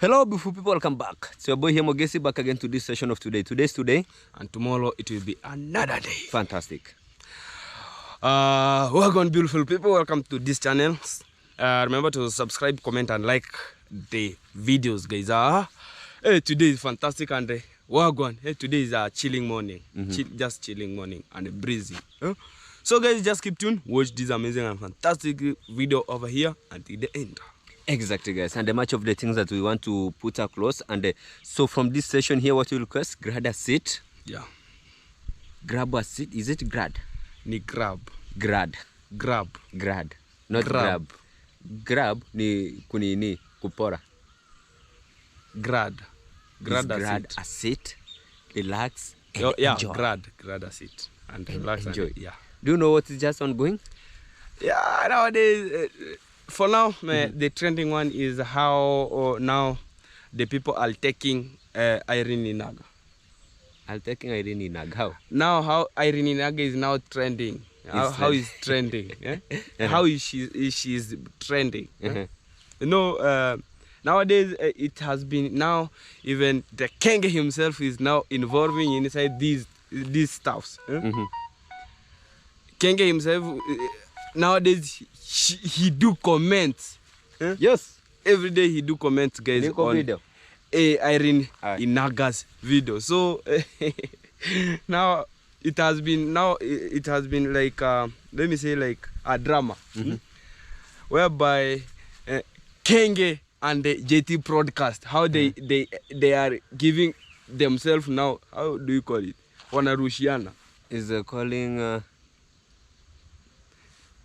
Hello, beautiful people, welcome back. It's your boy here, Mogesi, back again to this session of today. Today's today. And tomorrow it will be another day. Fantastic. Welcome, beautiful people. Welcome to this channel. Remember to subscribe, comment, and like the videos, guys. Hey, today is fantastic and welcome. Hey, today is a chilling morning. Just chilling morning and breezy. So, guys, just keep tuned. Watch this amazing and fantastic video over here until the end. Exactly, guys. And much of the things that we want to put across. And so from this session here, what you request? Grab a seat. Yeah. Grab a seat. Is it grad? Ni grab. Grad. Grab. Grad. Not grab. Grab ni kunini kupora. Grad. Grad a seat. Relax. And yeah, enjoy. grad a seat and relax. Enjoy. And, yeah. Do you know what is just ongoing? Yeah, nowadays, for now, the trending one is how now the people are taking Irene Naga. How? Now, how Irene Naga is now trending. How is trending? Yeah? How is she's trending? You know, nowadays it has been now even the king himself is now involving inside these stuffs. King himself nowadays he do comments. Yes. Every day he do comments, guys, on video. Irene Naga's video. So now it has been like let me say like a drama, whereby Kenge and the JT broadcast how they are giving themselves now. How do you call it? Wanarushiana Is calling.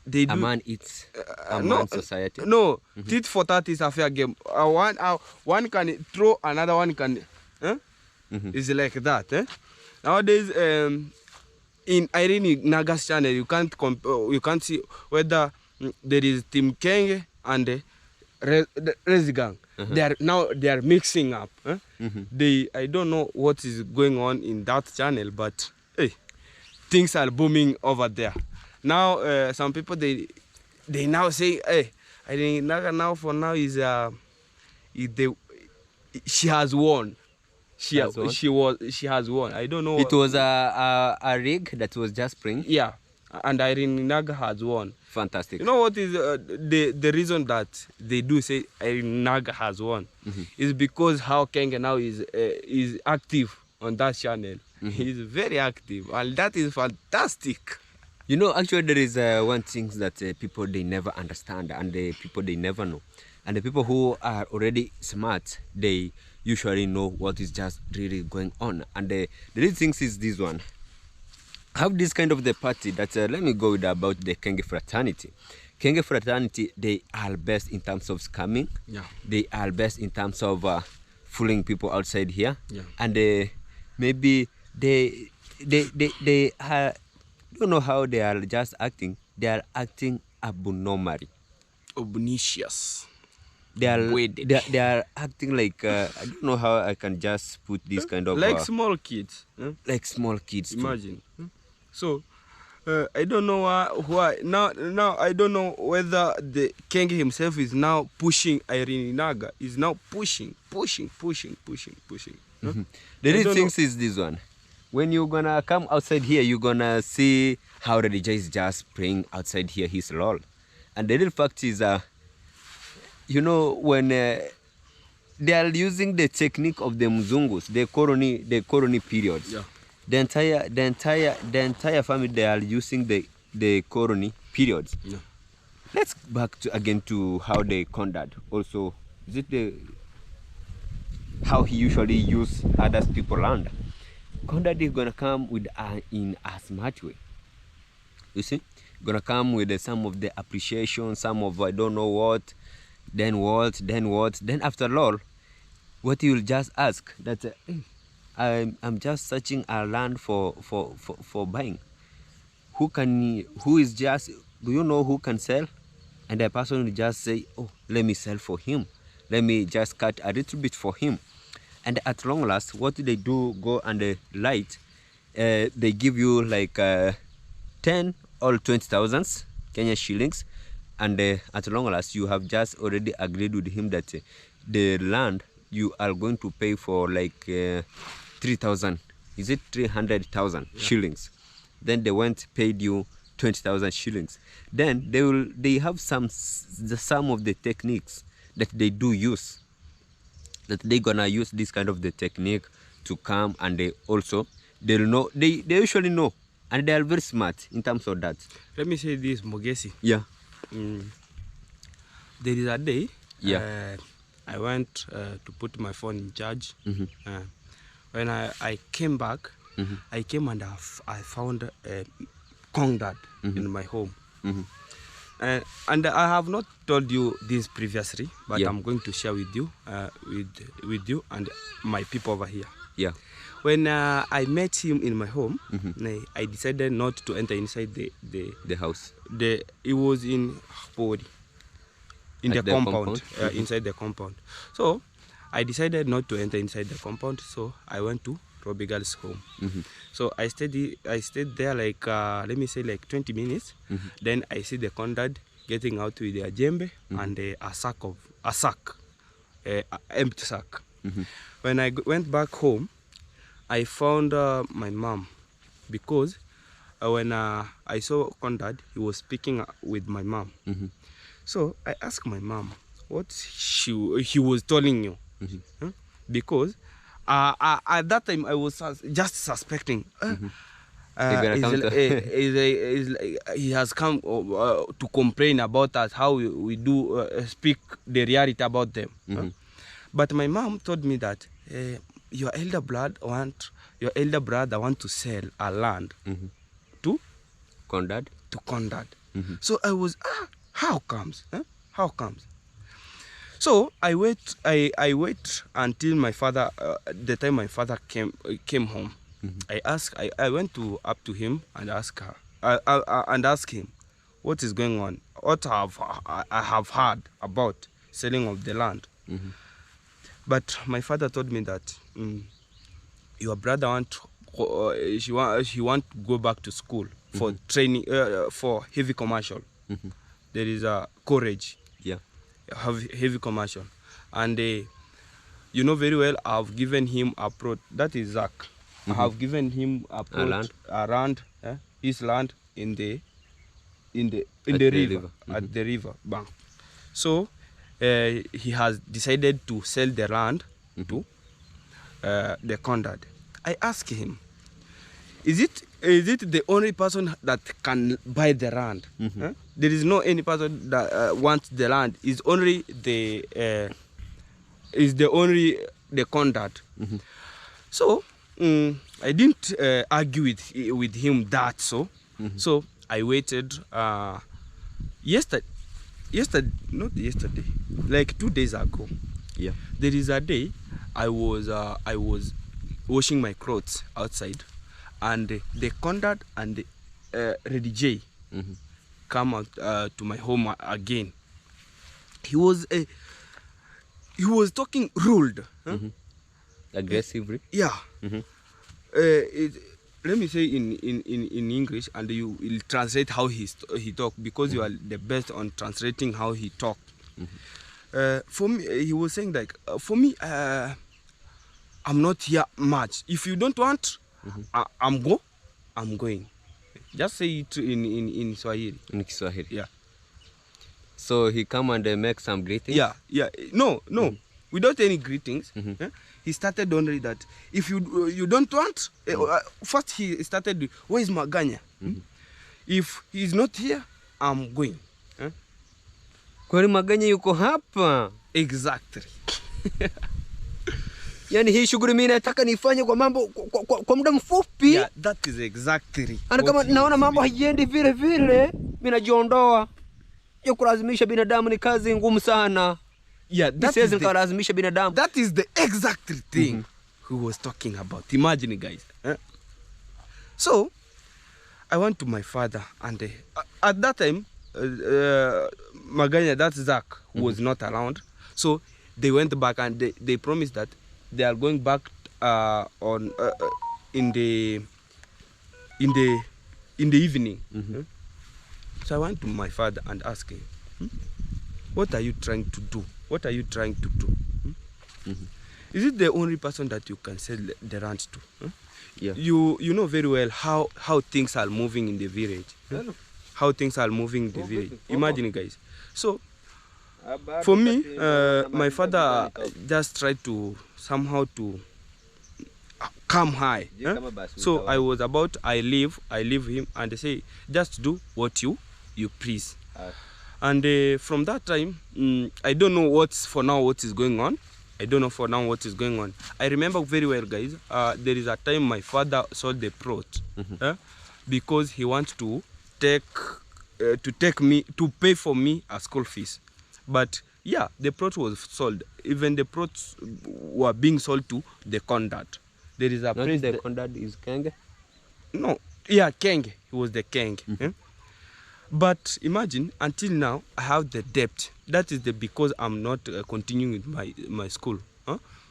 They do, a man eats a man society. No, tit for tat is a fair game. One can throw, another one can. It's like that. Nowadays, in Irene Naga's channel, you can't see whether there is Team Kenge and the Rezigang. They are mixing up. I don't know what is going on in that channel, but hey, things are booming over there. Now, some people they now say, hey, I think Naga now for now is she has won. She has won. I don't know. It was a rig that was just playing. Yeah, and Irene Naga has won. Fantastic. You know what is the reason that they do say Irene Naga has won is because how Kenge now is active on that channel. He's very active, and that is fantastic. You know, actually, there is one thing that people they never understand, and the people they never know, and the people who are already smart, they usually know what is just really going on. And the real thing is this one. I have this kind of the party that let me go with about the Kenge fraternity. Kenge fraternity, they are best in terms of scamming. Yeah. They are best in terms of fooling people outside here. Yeah. And maybe they are. Don't know how they are just acting. They are acting abnormally. Obnoxious. They are acting like I don't know how I can just put this kind of like small kids. Like small kids. Imagine. So I don't know why now I don't know whether the king himself is now pushing Irene Naga. Is now pushing. The real thing is this one. When you're gonna come outside here, you're gonna see how Radija is just praying outside here his role. And the real fact is, you know, when they are using the technique of the Mzungus, the colony periods. Yeah. The entire family, they are using the colony periods. Yeah. Let's back again to how they conduct. Also, is it how he usually use other people land? Conduct is gonna come with in a smart way. You see, gonna come with some of the appreciation, some of I don't know what, then after all, what you will just ask that I'm just searching a land for buying. Who is just, do you know who can sell? And the person will just say, oh, let me sell for him. Let me just cut a little bit for him. And at long last, what they do go and light, they give you like 10 or 20,000 Kenya shillings, and at long last you have just already agreed with him that the land you are going to pay for like 3,000, is it 300,000 shillings? Then they went paid you 20,000 shillings. Then they have some of the techniques that they do use, that they gonna use this kind of the technique to come, and they also they'll know, they usually know, and they are very smart in terms of that. Let me say this, Mogesi. Yeah. There is a day, Yeah. I went to put my phone in charge. When I came back, I came and I found a conduct in my home. And I have not told you this previously, but I'm going to share with you, with you and my people over here. Yeah. When I met him in my home, I decided not to enter inside the house. It was in Pori, in the compound, inside the compound. So I decided not to enter inside the compound. So I went to Robbie Girl's home. So I stayed there like let me say like 20 minutes. Then I see the conduct getting out with a jembe and a sack, empty sack. When I went back home, I found my mom, because when I saw conduct, he was speaking with my mom. So I asked my mom what he was telling you, because at that time I was just suspecting. He has come to complain about us, how we do speak the reality about them. But my mom told me that your elder brother want to sell a land to Conduct. So I was how comes? How comes? So I wait until my father, the time my father came home. I went up to him and asked him what is going on, what I have heard about selling of the land. But my father told me that your brother he want to go back to school for training, for heavy commercial. There is a courage. Yeah. Heavy commercial, and you know very well, I've given him a plot. That is Zach. I have given him a plot around his land in the river, at the river bank. So he has decided to sell the land to the conduct. I asked him, is it the only person that can buy the land? There is no any person that wants the land. Is only the conduct. So I didn't argue with him that so. So I waited. Not yesterday, like 2 days ago. Yeah. There is a day I was washing my clothes outside, and the conduct and the Reddy J come out to my home again. He was talking rude, aggressively. Yeah. Let me say in English, and you will translate how he talk, because you are the best on translating how he talk. For me, he was saying like, for me, I'm not here much. If you don't want, I'm going. Just say it in Swahili. In Kiswahili. Yeah. So he come and make some greetings. Yeah. No. Without any greetings. He started only that if you don't want, first he started, where is Maganya? If he's not here, I'm going. Kwani Maganya yuko hapa? Exactly. Yani hii shughuli mimi nataka nifanye kwa mambo kwa muda mfupi. Yeah, that is exactly. Ana kama naona mambo haiendi vile vile, mimi najiondoa. Hiyo kulazimisha binadamu ni kazi ngumu sana. Yeah, that is the exact thing he was talking about. Imagine, guys. So I went to my father, and at that time, Maganya, that's Zach, who was not around. So they went back, and they promised that they are going back in the evening. So I went to my father and asked him, what are you trying to do? What are you trying to do? is it the only person that you can sell the land to? Huh? Yeah. You know very well how things are moving in the village. Huh? How things are moving in the village. Imagine, guys. So for me, my father just tried to somehow to come high. Huh? So I leave him and they say, just do what you please. And from that time, I don't know what is going on. I don't know for now what is going on. I remember very well, guys. There is a time my father sold the plot because he wants to take me to pay for me a school fees. But yeah, the plot was sold. Even the plots were being sold to the conduct. There is a Not place. the conduct is Kenge? No, yeah, Keng. He was the Keng. But imagine, until now, I have the debt. That is because I'm not continuing with my school.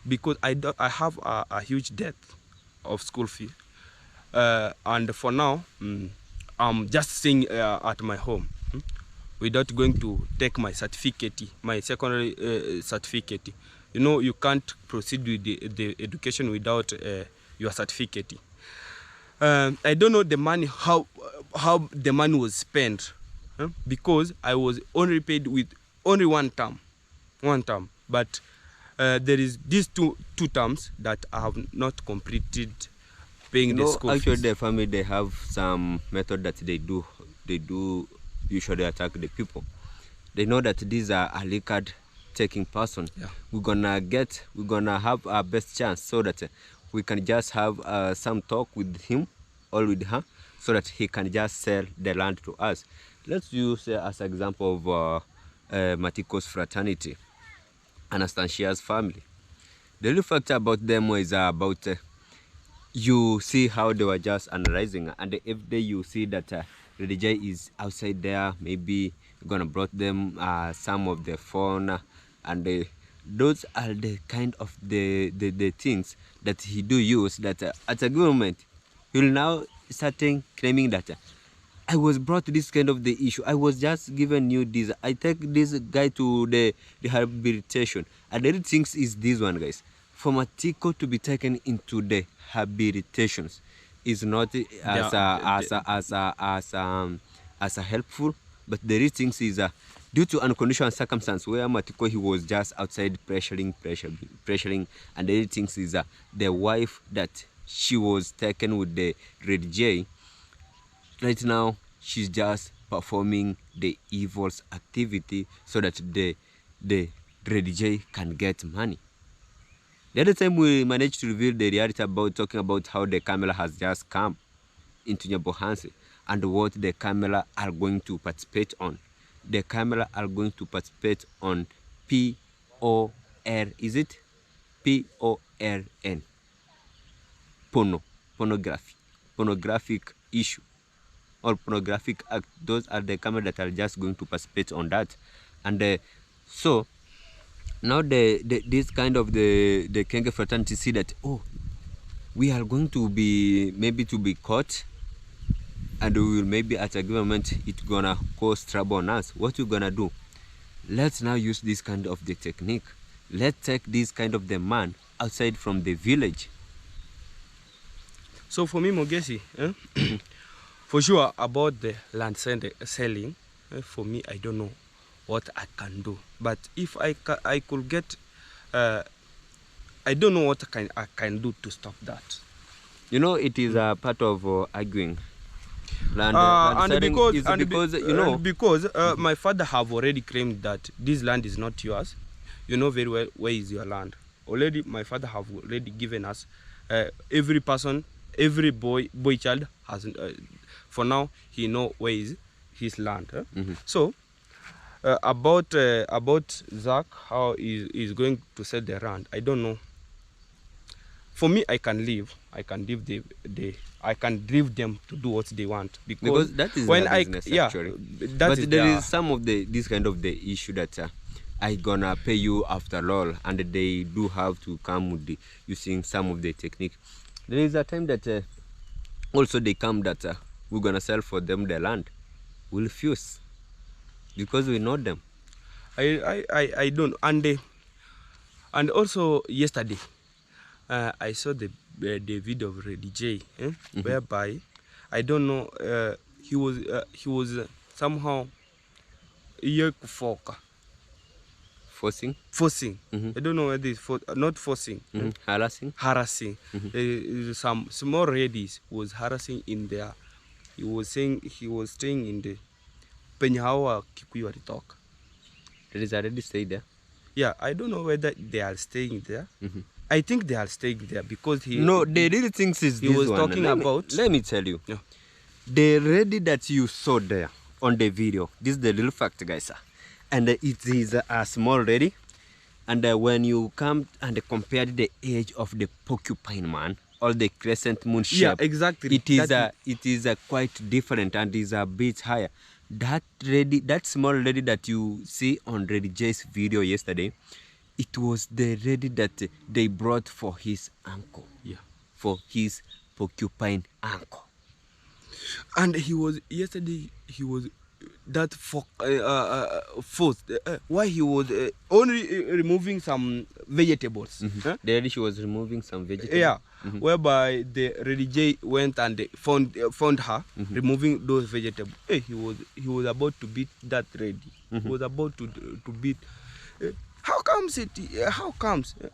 Because I have a huge debt of school fee. And for now, I'm just staying at my home without going to take my certificate, my secondary certificate. You know, you can't proceed with the education without your certificate. I don't know the money, how the money was spent, because I was only paid with only one term, but there is these two terms that I have not completed paying the school actually fees. the family, they have some method that they do usually attack the people. They know that these are a liquid taking person. Yeah. We're gonna have our best chance so that we can just have some talk with him or with her so that he can just sell the land to us. Let's use as an example of Matiko's fraternity, Anastasia's family. The real factor about them is about you see how they were just analyzing, and if you see that Lady J is outside there, maybe gonna brought them some of the phone, and those are the kind of the things that he do use that at a government he will now starting claiming that I was brought to this kind of the issue. I was just given you this. I take this guy to the rehabilitation. And the other things is this one, guys. For Matiko to be taken into the rehabilitations is not as a helpful, but the other things is due to unconditional circumstance where Matiko he was just outside pressuring, and the other things is the wife that she was taken with the Red J. Right now, she's just performing the evil's activity so that the Red J can get money. The other time we managed to reveal the reality about talking about how the camera has just come into Nyabohansi and what the camera are going to participate on. The camera are going to participate on P-O-R, is it? P-O-R-N. Pornographic issue. Or pornographic act. Those are the cameras that are just going to participate on that. And so now this kind of the Kenge fraternity see that, oh, we are going to be caught, and we will maybe at a government it's gonna cause trouble on us. What we're gonna do? Let's now use this kind of the technique. Let's take this kind of the man outside from the village. So for me, Mogesi, for sure about the land selling, for me, I don't know what I can do. But if I could get, I don't know what I can do to stop that. You know, it is a part of arguing. Because my father have already claimed that this land is not yours. You know very well where is your land. Already, my father have already given us every person, every boy child has. For now, he know where is his land. So about Zach, how he's going to sell the land, I don't know. For me, I can leave. I can leave I can leave them to do what they want because that is when their business, actually. But there is some of this kind of the issue that I gonna pay you after all, and they do have to come with using some of the technique. There is a time that also they come that we're gonna sell for them the land. We'll refuse because we know them. I don't, And also yesterday, I saw the video of Reddy J, whereby I don't know, he was somehow forcing. I don't know whether it's not forcing, harassing. Some small ladies was harassing in there. He was saying he was staying in the penye hawa Kikuyu walitoka. There is already stayed there. Yeah, I don't know whether they are staying there. I think they are staying there because he. No, the real things is he this was one. talking about. Let me tell you. Yeah. The lady that you saw there on the video, this is the real fact, guys. And it is a small lady. And when you come and compare the age of the porcupine man or the crescent moon shape, yeah, exactly. It is quite different and is a bit higher. That small lady that you see on Reddy J's video yesterday, it was the lady that they brought for his uncle. Yeah. For his porcupine uncle. And yesterday he was that forced. Why he was only removing some vegetables. The lady, she was removing some vegetables. Yeah, whereby the Reddy J went and they found her removing those vegetables. Hey, he was about to beat that lady. He was about to beat. How comes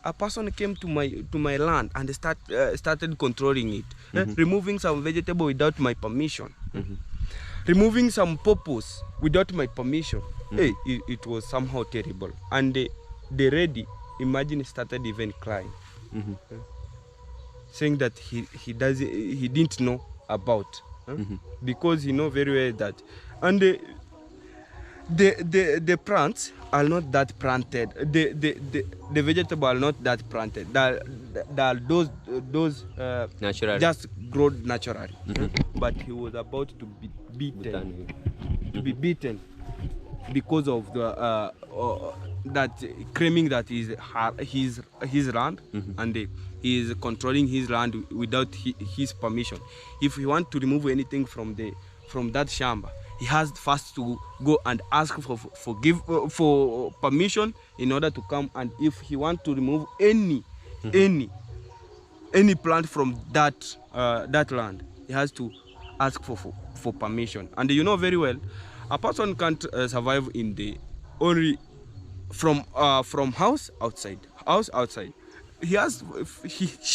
a person came to my land and started controlling it, removing some vegetable without my permission, removing some purpose without my permission? Hey, it was somehow terrible. And the lady, imagine, started even crying, saying that he didn't know about, because he know very well that, and the plants are not that planted. The vegetable are not that planted. Those naturally. just grow naturally. But he was about to be beaten because of the that claiming that is his land, and he is controlling his land without his permission. If he want to remove anything from that shamba, he has first to go and ask for permission in order to come. And if he want to remove any plant from that land, he has to ask for permission. And you know very well, a person can't survive in the only from house outside. She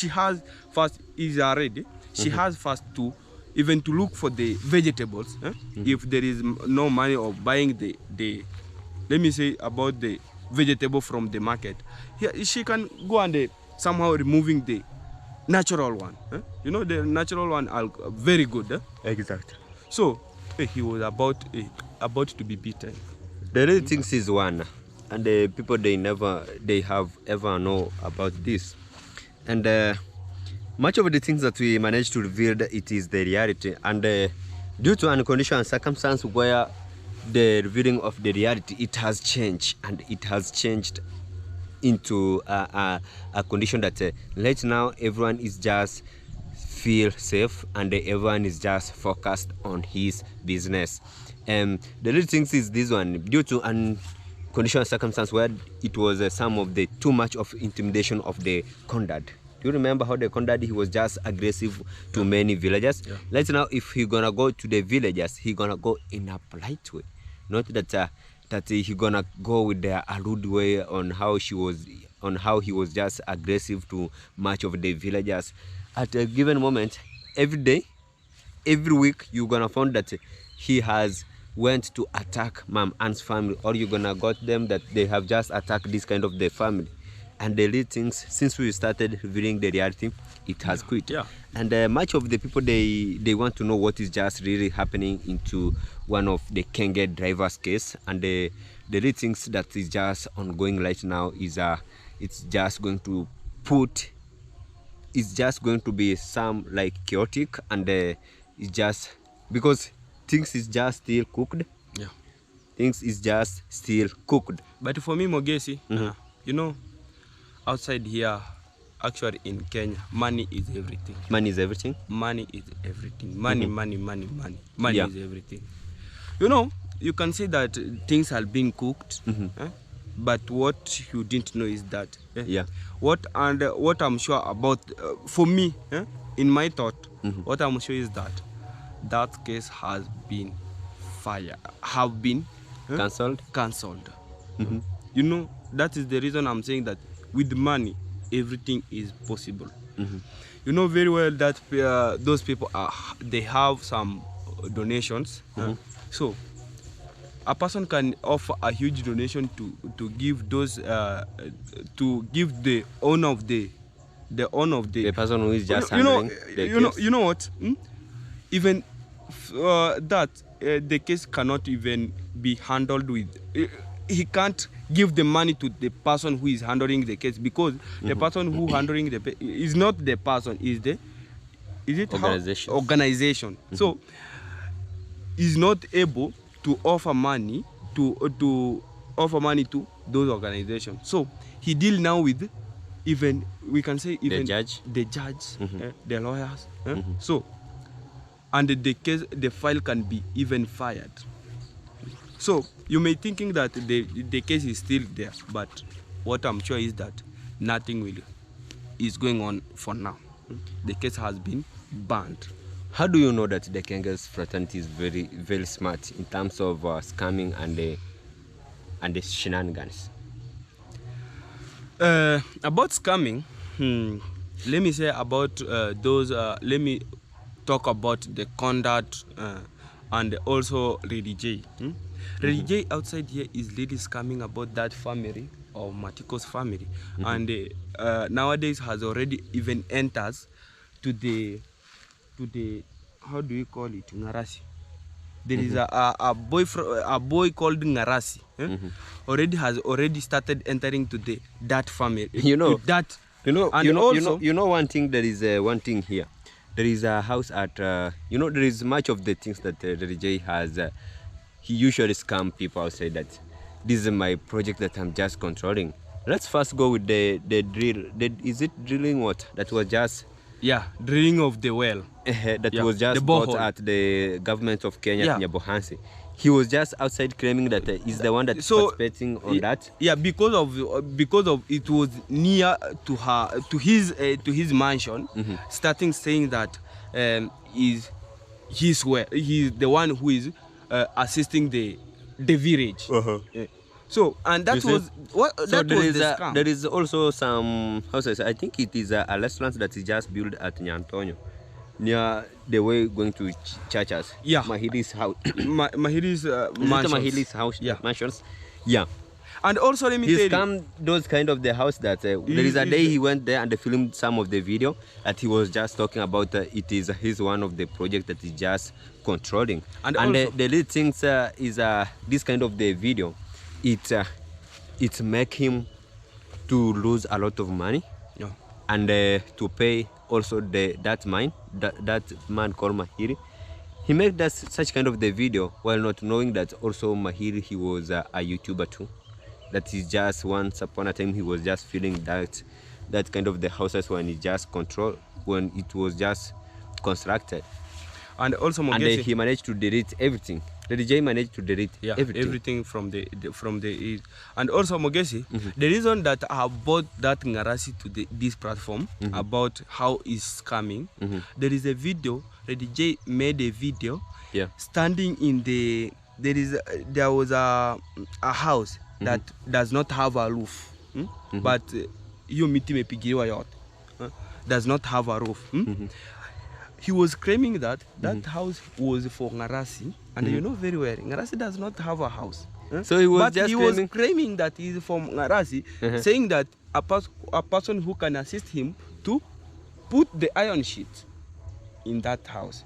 has first is already. She has first to even to look for the vegetables. If there is no money of buying the let me say about the vegetable from the market, she can go and somehow removing the natural one. You know, the natural one are very good. Exactly. So he was about to be beaten. The real things is one, and the people they have ever know about this, and much of the things that we managed to reveal, it is the reality, and due to unconditional circumstance where the revealing of the reality, it has changed, and it has changed into a condition that right now everyone is just feel safe and everyone is just focused on his business. The real things is this one, due to unconditional circumstance where it was some of the too much of intimidation of the conduct. Do you remember how the conduct, he was just aggressive to many villagers? Right now, if he gonna go to the villagers, he gonna go in a polite way, not that he gonna go with a rude way on how he was just aggressive to much of the villagers. At a given moment, every day, every week, you're gonna find that he has went to attack Mom Anne's family, or you're gonna got them that they have just attacked this kind of the family. And the real things, since we started revealing the reality, it has quit. And much of the people, they want to know what is just really happening into one of the Kenge driver's case. And the real things that is just ongoing right now is it's just going to be some like chaotic, and it's just because things is just still cooked. Things is just still cooked. But for me, Mogesi, you know, outside here, actually in Kenya, money is everything. Money is everything? Money is everything. Money is everything. You know, you can say that things are being cooked. But what you didn't know is that Yeah. what I'm sure about, for me, in my thought, what I'm sure is that that case has been Cancelled. cancelled. You know, that is the reason I'm saying that with money everything is possible. You know very well that those people they have some donations. So a person can offer a huge donation to give those to give the owner of the The person who is just you know handling the case. you know what, even that the case cannot even be handled with he can't give the money to the person who is handling the case, because the person who handling the is not the person, is it Organization. Organization. So is not able to offer money to offer money to those organizations. So he deal now with, even we can say, even the judge, the lawyers. So and the file can be even fired. So you may thinking that the case is still there, but what I'm sure is that nothing is going on for now. The case has been banned. How do you know that the Kengas fraternity is very, very smart in terms of scamming and the shenanigans? About scamming, let me say about those. Let me talk about the conduct and also Lady J. Lady J outside here is really scamming about that family of Matiko's family, and nowadays has already even enters to the how do you call it, Ngarasi. There is a boy called Ngarasi. Already started entering to that family. You know that. You know one thing. There is one thing here. There is a house at there is much of the things that DJ has. He usually scam people outside that this is my project that I'm just controlling. Let's first go with the drill. Is it drilling what? That was just drilling of the well. That was just bought at the government of Kenya, Nyabohansi. He was just outside claiming that he's the one that's participating on that. Yeah, because of it was near to his mansion, starting saying that he's the one who is assisting the village. So, and that was what that was the scam. There is also some houses. I think it is a restaurant that is just built at Nyantonyo, near the way going to churches. Yeah, Mahili's house. Mahili's mansions. Mahili's house. Yeah, mansions. Yeah. And also let me tell you, he scammed those kind of the house that there is a day he went there and they filmed some of the video that he was just talking about. It is his one of the project that he just controlling. And the little things is this kind of the video. It make him to lose a lot of money, and to pay also that man called Mahiri. He made that such kind of the video while not knowing that also Mahiri, he was a YouTuber too. That is just once upon a time he was just feeling that kind of the houses when he just controlled, when it was just constructed. And also Mogesi, and he managed to delete everything. The DJ managed to delete everything from the and also Mogesi, the reason that I have bought that Ngarasi to this platform about how it's coming, there is a video. The DJ made a video standing in there was a house that does not have a roof, but does not have a roof. He was claiming that house was for Ngarasi, and you know very well, Ngarasi does not have a house. So he was was claiming that he is from Ngarasi, saying that a person who can assist him to put the iron sheet in that house.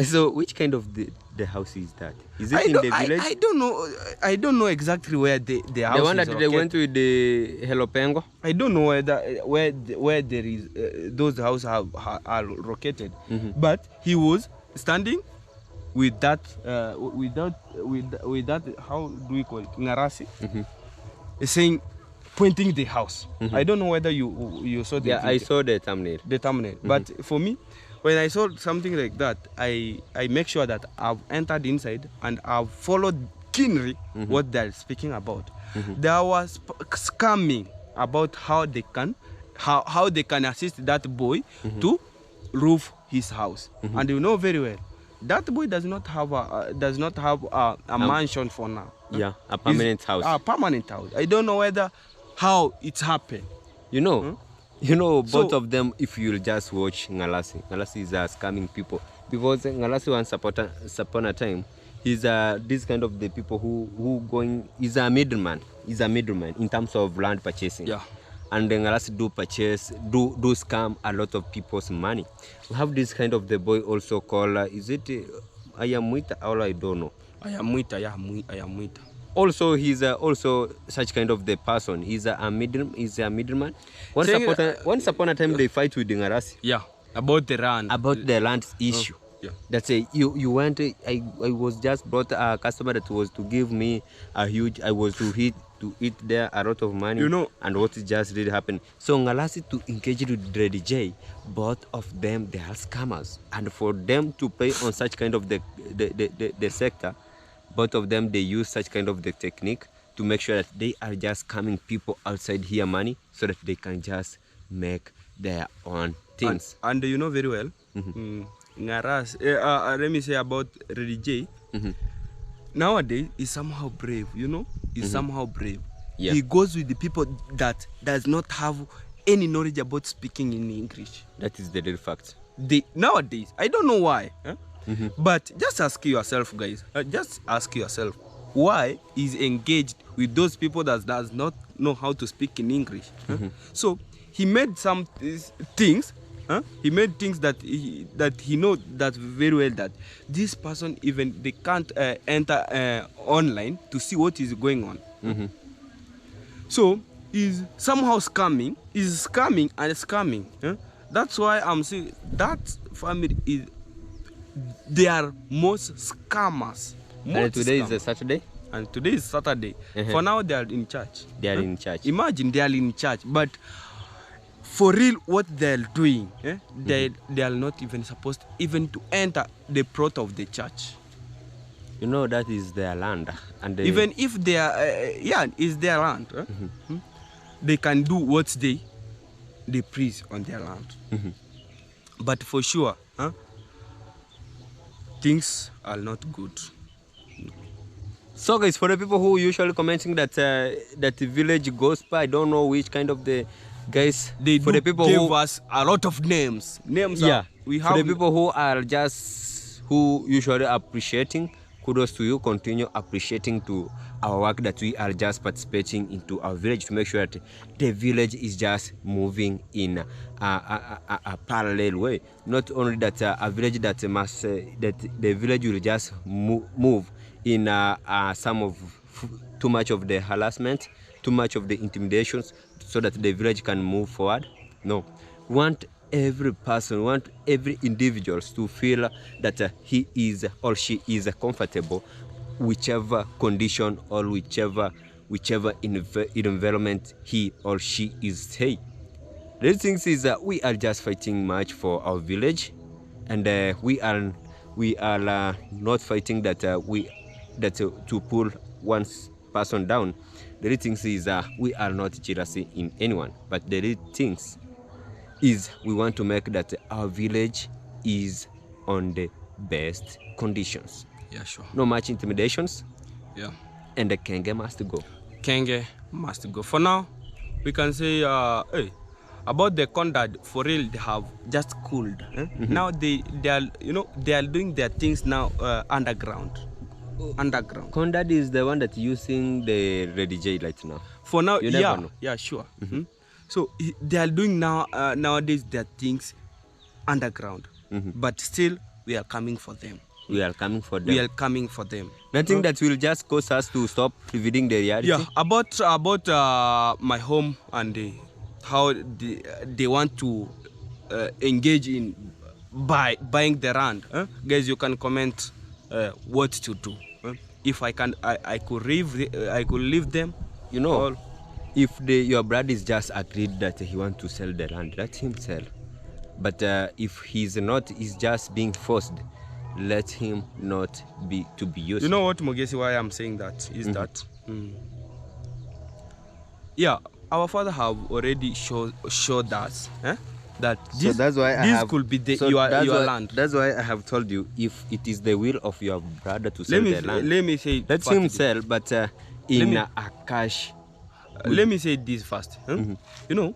So which kind of the house is that? Is it in the village? I don't know. I don't know exactly where the house is. The one that they went with the Hello Pengo? I don't know where there is those houses are located. But he was standing with that with that how do we call it, Ngarasi, saying, pointing the house. I don't know whether you saw the video. I saw the thumbnail. But for me, when I saw something like that, I make sure that I've entered inside and I've followed keenly what they're speaking about. there was scamming about how they can assist that boy to roof his house. And you know very well that boy does not have a mansion for now. Yeah, a permanent house. A permanent house. I don't know whether how it happened. You know, you know, both So- of them, if you'll just watch Ngalasi is scamming people. Because Ngalasi once upon a time, he's this kind of the people who going, he's a middleman. He's a middleman in terms of land purchasing. Yeah. And then Ngalasi do scam a lot of people's money. We have this kind of the boy also called, is it Ayamwita, or I don't know. I am Mwita. Also, he's also such kind of the person. He's a middleman. Once upon a time, they fight with Ngarasi Yeah. About the land. about the land issue. Yeah. That's a you went. I was just brought a customer that was to give me a huge. I was to eat there a lot of money. You know- and what just did happen. So Ngalasi to engage with Dreddy J, both of them they are scammers, and for them to play on such kind of the sector, both of them they use such kind of the technique to make sure that they are just scamming people outside here money so that they can just make their own things. And you know very well, Ngaras, let me say about Reddy J, nowadays is somehow brave, you know, is somehow brave. Yeah. He goes with the people that does not have any knowledge about speaking in English. That is the real fact. Nowadays, I don't know why, but just ask yourself, guys, just ask yourself, why is engaged with those people that does not know how to speak in English? So he made some things. He made things that he know that very well that this person even they can't enter online to see what is going on. So he's somehow scamming. He's scamming and scamming. That's why I'm saying that family is they are most scammers. And today is a Saturday. And today is Saturday. For now they are in church. They are in church. Imagine they are in church, but for real, what they're doing, they are not even supposed even to enter the plot of the church. You know that is their land, and Even if they are, it's their land. They can do what they please on their land. But for sure, things are not good. So guys, for the people who usually commenting that that the village gospel, I don't know which kind of the guys. They for do the people give who us a lot of names. Names. yeah, We for have the people who are just who usually appreciating, kudos to you. Continue appreciating to our work that we are just participating into our village to make sure that the village is just moving in a parallel way. Not only that a village that must that the village will just move in some of too much of the harassment, too much of the intimidations, so that the village can move forward. No, we want every person, we want every individual to feel that he is or she is comfortable, whichever condition or whichever environment he or she is. Hey, the thing is that we are just fighting much for our village, and we are not fighting that to pull one person down. The real thing is we are not jealousy in anyone, but the real things is we want to make that our village is on the best conditions. Yeah, sure. No much intimidations, Yeah. and the Kenge must go. Kenge must go. For now, we can say about the conduct. For real, they have just cooled. Now they are doing their things now underground. Underground. Condad is the one that using the Reddy J right now. For now, You never know. yeah, sure. So they are doing now nowadays their things underground, but still we are coming for them. We are coming for them. We are coming for them. Nothing that will just cause us to stop revealing the reality. Yeah, about my home and how they want to engage in buying the land. Guys, you can comment what to do. If I could leave them. You know, if your brother is just agreed that he wants to sell the land, let him sell. But if he's not, he's just being forced, let him not be to be used. You know what, Mogesi, why I'm saying that is that yeah, our father have already showed us that So this that's why this could be the, your land. That's why I have told you, if it is the will of your brother to sell the land, Let me say let him sell, but in a cash. Let me say this first. You know,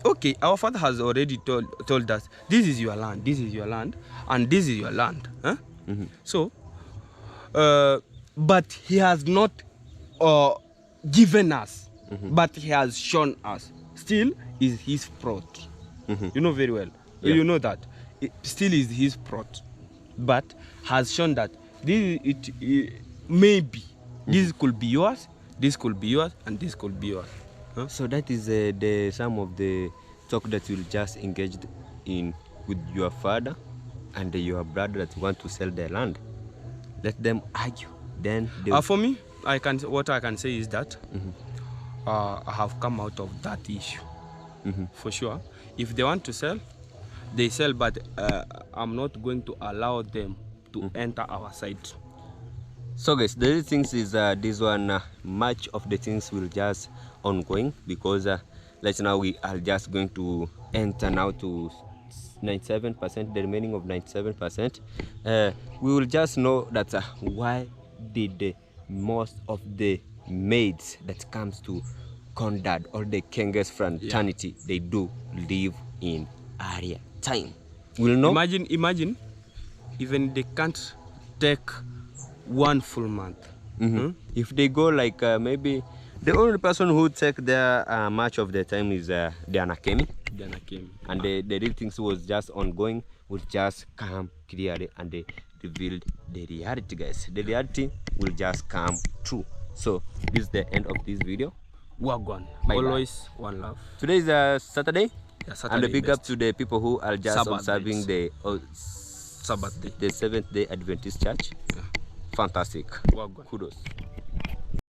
okay, our father has already told us this is your land, this is your land, and this is your land. So, but he has not given us, but he has shown us. Still is his plot. You know very well. Yeah. You know that it still is his plot, but has shown that this it maybe this could be yours, this could be yours, and this could be yours. So that is the some of the talk that you'll just engaged in with your father and your brother that want to sell their land. Let them argue. Then For me, what I can say is that I have come out of that issue for sure. If they want to sell, they sell, but I'm not going to allow them to enter our side. So guys, the other things is this one much of the things will just ongoing, because right now we are just going to enter now to 97%, the remaining of 97%. We will just know that why did most of the maids that comes to Condad or the Kenges fraternity, they do live in area time. We'll know. Imagine, even they can't take 1 full month. If they go like maybe the only person who take their much of the time is the Anakemi. And the real things was just ongoing, would just come clearly, and they revealed the reality, guys. The reality will just come true. So this is the end of this video. Wagwan. Always one love. Today is Saturday. Yeah, Saturday, and a big up to the people who are just Sabbath observing days. the Seventh-day Adventist Church. Yeah. Fantastic. Wagwan. Kudos.